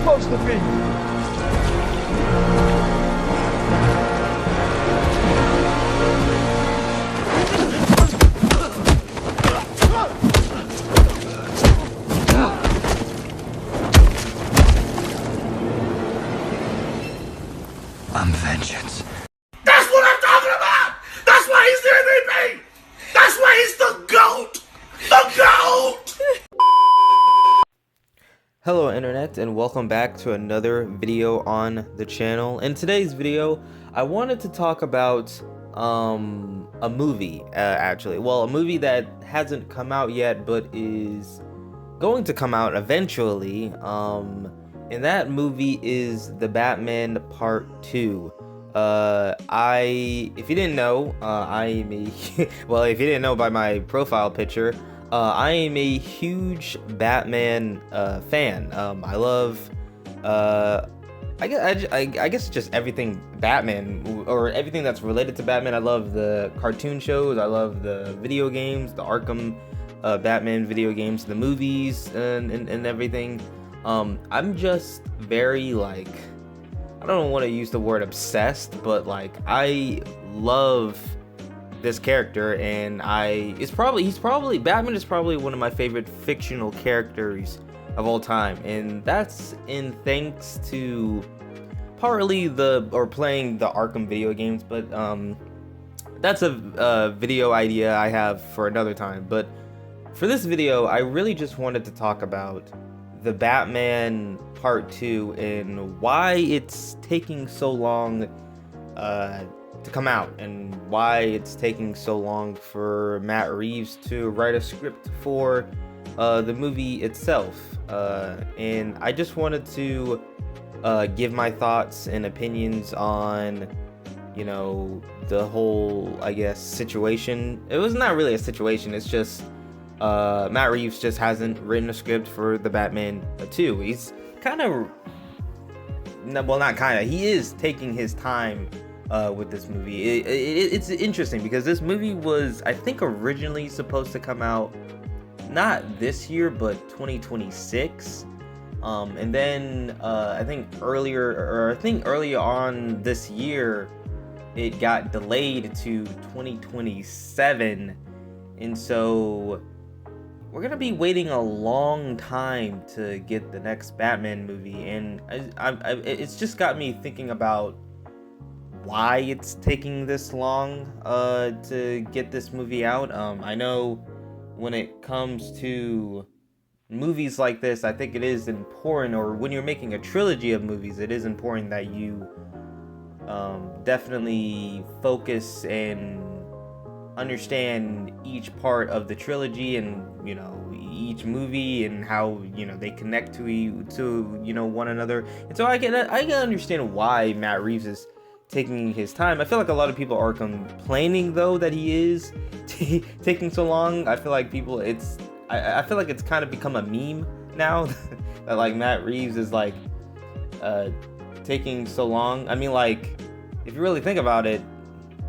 supposed to be. I'm vengeance. That's what I'm talking about! That's why he's the MVP! That's why he's the GOAT! The GOAT! Hello internet, and welcome back to another video on the channel. In today's video, I wanted to talk about a movie, actually. Well, a movie that hasn't come out yet, but is going to come out eventually. And that movie is The Batman Part 2. If you didn't know, well, if you didn't know by my profile picture, I am a huge Batman fan. I love, I guess just everything Batman, or everything that's related to Batman. I love the cartoon shows, I love the video games, the Arkham Batman video games, the movies, and everything. I'm just very, like, I don't want to use the word obsessed, but like, I love this character, and Batman is probably one of my favorite fictional characters of all time, and that's in thanks to partly playing the Arkham video games, but that's a video idea I have for another time. But for this video, I really just wanted to talk about The Batman Part 2 and why it's taking so long to come out, and why it's taking so long for Matt Reeves to write a script for the movie itself. And I just wanted to give my thoughts and opinions on, you know, the whole, I guess, situation. It was not really a situation, it's just Matt Reeves just hasn't written a script for The Batman 2. He's he is taking his time with this movie. It's interesting because this movie was, I think, originally supposed to come out not this year but 2026, and then I think earlier on this year it got delayed to 2027, and so we're gonna be waiting a long time to get the next Batman movie. And it's just got me thinking about why it's taking this long to get this movie out. I know when it comes to movies like this, I think it is important, or when you're making a trilogy of movies, it is important that you definitely focus and understand each part of the trilogy, and, you know, each movie, and how, you know, they connect to one another. And so I can understand why Matt Reeves is taking his time. I feel like a lot of people are complaining, though, that he is taking so long. I feel like I feel like it's kind of become a meme now that, like, Matt Reeves is, like, taking so long. I mean, like, if you really think about it,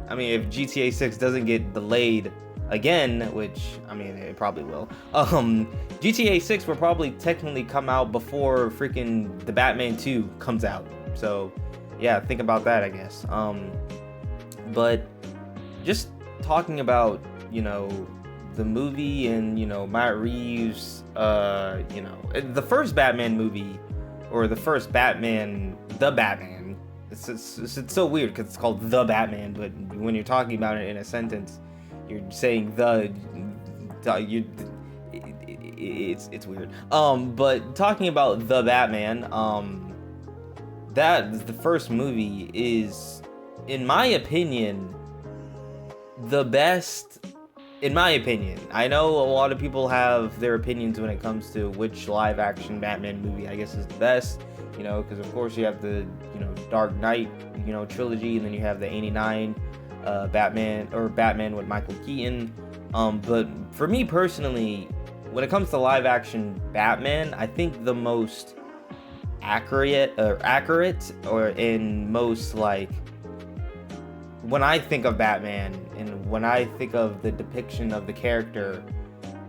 I mean, if GTA 6 doesn't get delayed again, which, I mean, it probably will, GTA 6 will probably technically come out before freaking The Batman 2 comes out. So yeah, think about that, I guess. But just talking about, you know, the movie, and, you know, Matt Reeves, you know, the first Batman movie, or the first Batman, The Batman, it's so weird because it's called The Batman, but when you're talking about it in a sentence, you're saying it's weird. But talking about The Batman, that the first movie is, in my opinion, the best. In my opinion, I know a lot of people have their opinions when it comes to which live action Batman movie I guess is the best, you know, because of course you have the, you know, Dark Knight, you know, trilogy, and then you have the 89 Batman with Michael Keaton. But for me personally, when it comes to live action Batman, I think the most accurate, or in most, like, when I think of Batman and when I think of the depiction of the character,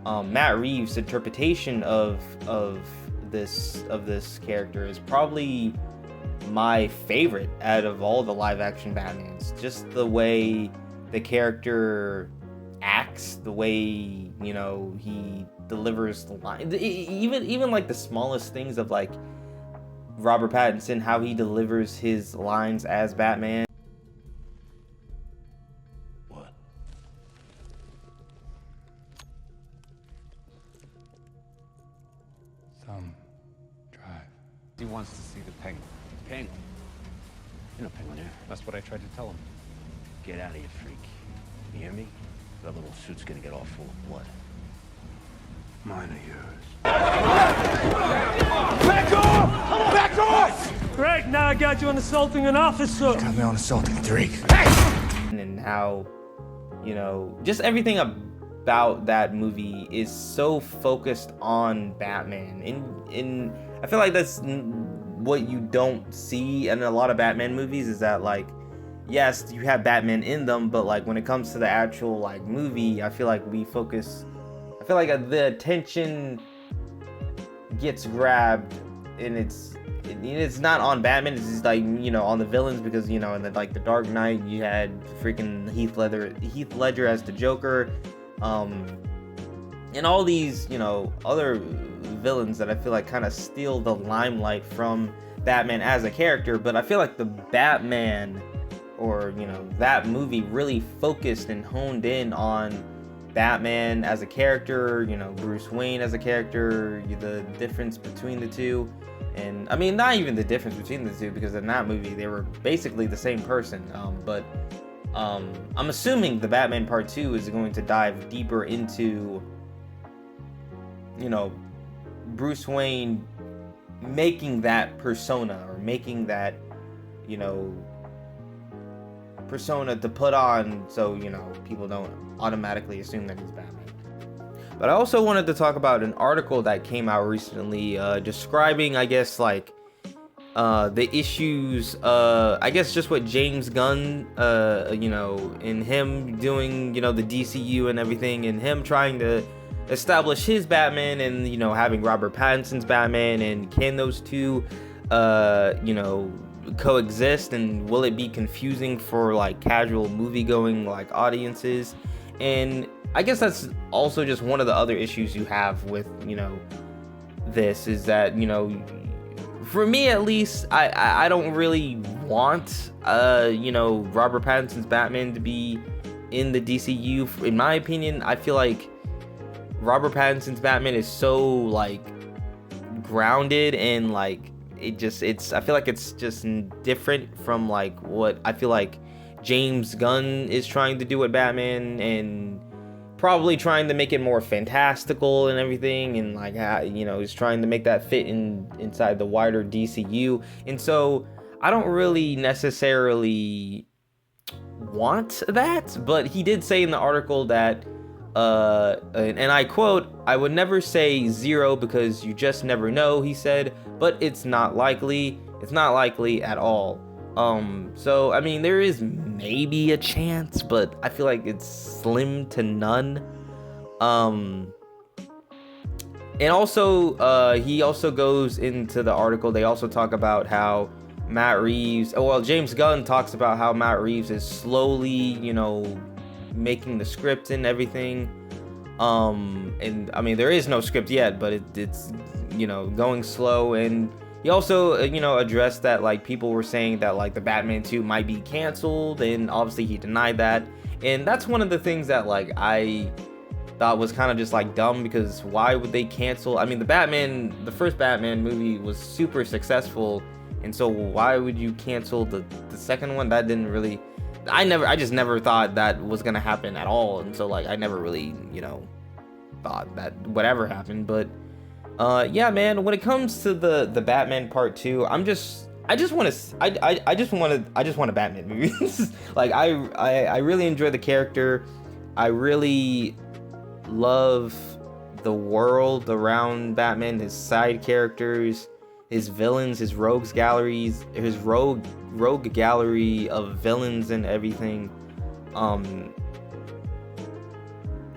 Matt Reeves' interpretation of this character is probably my favorite out of all the live action Batmans. Just the way the character acts, the way, you know, he delivers the line, even like the smallest things of like Robert Pattinson, how he delivers his lines as Batman. What? Thumb drive. He wants to see the Penguin. Penguin. You're no penguin here. That's what I tried to tell him. Get out of here, freak. You hear me? That little suit's gonna get all full of blood. Mine or yours? Back off! Back off! Great, now I got you on assaulting an officer. Got me on assaulting Drake. And how, you know, just everything about that movie is so focused on Batman. In I feel like that's what you don't see in a lot of Batman movies, is that, like, yes, you have Batman in them, but like when it comes to the actual like movie, I feel like the attention gets grabbed, and it's not on Batman. It's just like, you know, on the villains, because, you know, in the Dark Knight, you had freaking Heath Ledger as the Joker, and all these, you know, other villains that I feel like kind of steal the limelight from Batman as a character. But I feel like the Batman, or, you know, that movie really focused and honed in on Batman as a character, you know, Bruce Wayne as a character, the difference between the two. And I mean, not even the difference between the two, because in that movie they were basically the same person. But I'm assuming the Batman Part 2 is going to dive deeper into, you know, Bruce Wayne making that persona, or making that, you know, persona to put on, so, you know, people don't automatically assume that he's Batman. But I also wanted to talk about an article that came out recently, describing, I guess, like, the issues, I guess just what James Gunn, you know, and him doing, you know, the DCU and everything, and him trying to establish his Batman, and, you know, having Robert Pattinson's Batman, and can those two, you know, coexist, and will it be confusing for like casual movie-going like audiences? And I guess that's also just one of the other issues you have with, you know, this, is that, you know, for me at least, I don't really want, you know, Robert Pattinson's Batman to be in the DCU. In my opinion, I feel like Robert Pattinson's Batman is so like grounded, and like I feel like it's just different from like what I feel like James Gunn is trying to do with Batman, and probably trying to make it more fantastical and everything, and like, you know, he's trying to make that fit inside the wider DCU. And so I don't really necessarily want that, but he did say in the article that, and I quote, "I would never say zero because you just never know," he said, "but it's not likely. It's not likely at all." So I mean, there is maybe a chance, but I feel like it's slim to none. And also, he also goes into the article, they also talk about how James Gunn talks about how Matt Reeves is slowly, you know, making the script and everything. And I mean, there is no script yet, but it's, you know, going slow. And he also, you know, addressed that, like, people were saying that, like, the Batman 2 might be canceled, and obviously he denied that. And that's one of the things that, like, I thought was kind of just, like, dumb, because why would they cancel? I mean, the first Batman movie was super successful, and so why would you cancel the second one? That didn't really, I just never thought that was gonna happen at all, and so, like, I never really, you know, thought that whatever happened. But yeah, man, when it comes to the Batman Part 2, I just want a Batman movie. Like, I really enjoy the character. I really love the world around Batman, his side characters, his villains, his rogue gallery of villains and everything.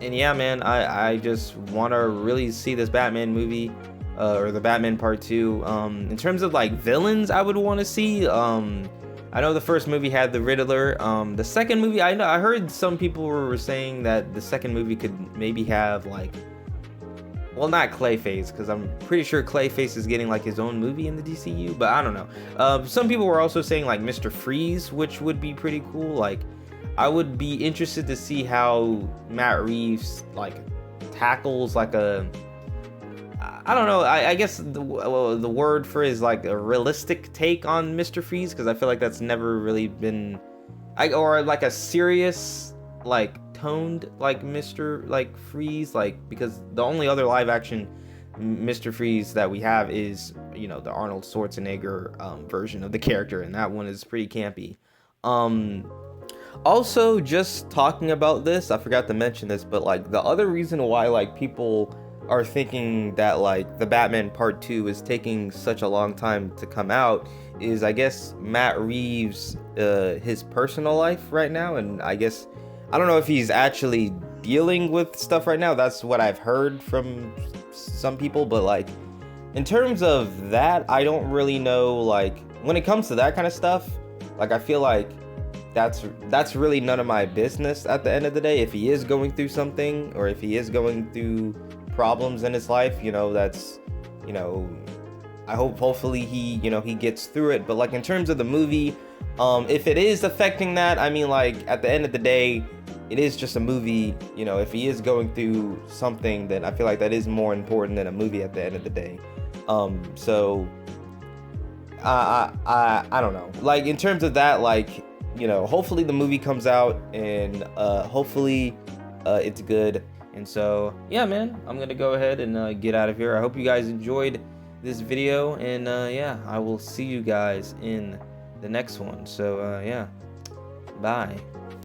And yeah, man, I just want to really see this Batman movie. or the Batman Part 2. In terms of like villains I would want to see, I know the first movie had the Riddler. The second movie, I heard some people were saying that the second movie could maybe have like, well, not Clayface, because I'm pretty sure Clayface is getting like his own movie in the DCU, but I don't know. Some people were also saying like Mr. Freeze, which would be pretty cool. Like, I would be interested to see how Matt Reeves like tackles like a, I don't know, I guess the word for it is like a realistic take on Mr. Freeze, because I feel like that's never really been, or like a serious, like toned like Mr. like Freeze, like, because the only other live action Mr. Freeze that we have is, you know, the Arnold Schwarzenegger version of the character, and that one is pretty campy. Also, just talking about this, I forgot to mention this, but like the other reason why like people are thinking that like the Batman Part 2 is taking such a long time to come out is, I guess, Matt Reeves, his personal life right now, and I guess, I don't know if he's actually dealing with stuff right now. That's what I've heard from some people, but like in terms of that, I don't really know. Like when it comes to that kind of stuff, like I feel like that's really none of my business at the end of the day. If he is going through something, or if he is going through problems in his life, you know, that's, you know, hopefully he, you know, he gets through it. But like in terms of the movie, if it is affecting that, I mean, like at the end of the day, it is just a movie. You know, if he is going through something, then I feel like that is more important than a movie at the end of the day. So I don't know, like in terms of that, like, you know, hopefully the movie comes out, and hopefully it's good. And so yeah, man, I'm gonna go ahead and get out of here. I hope you guys enjoyed this video, and yeah, I will see you guys in the next one. So yeah, bye.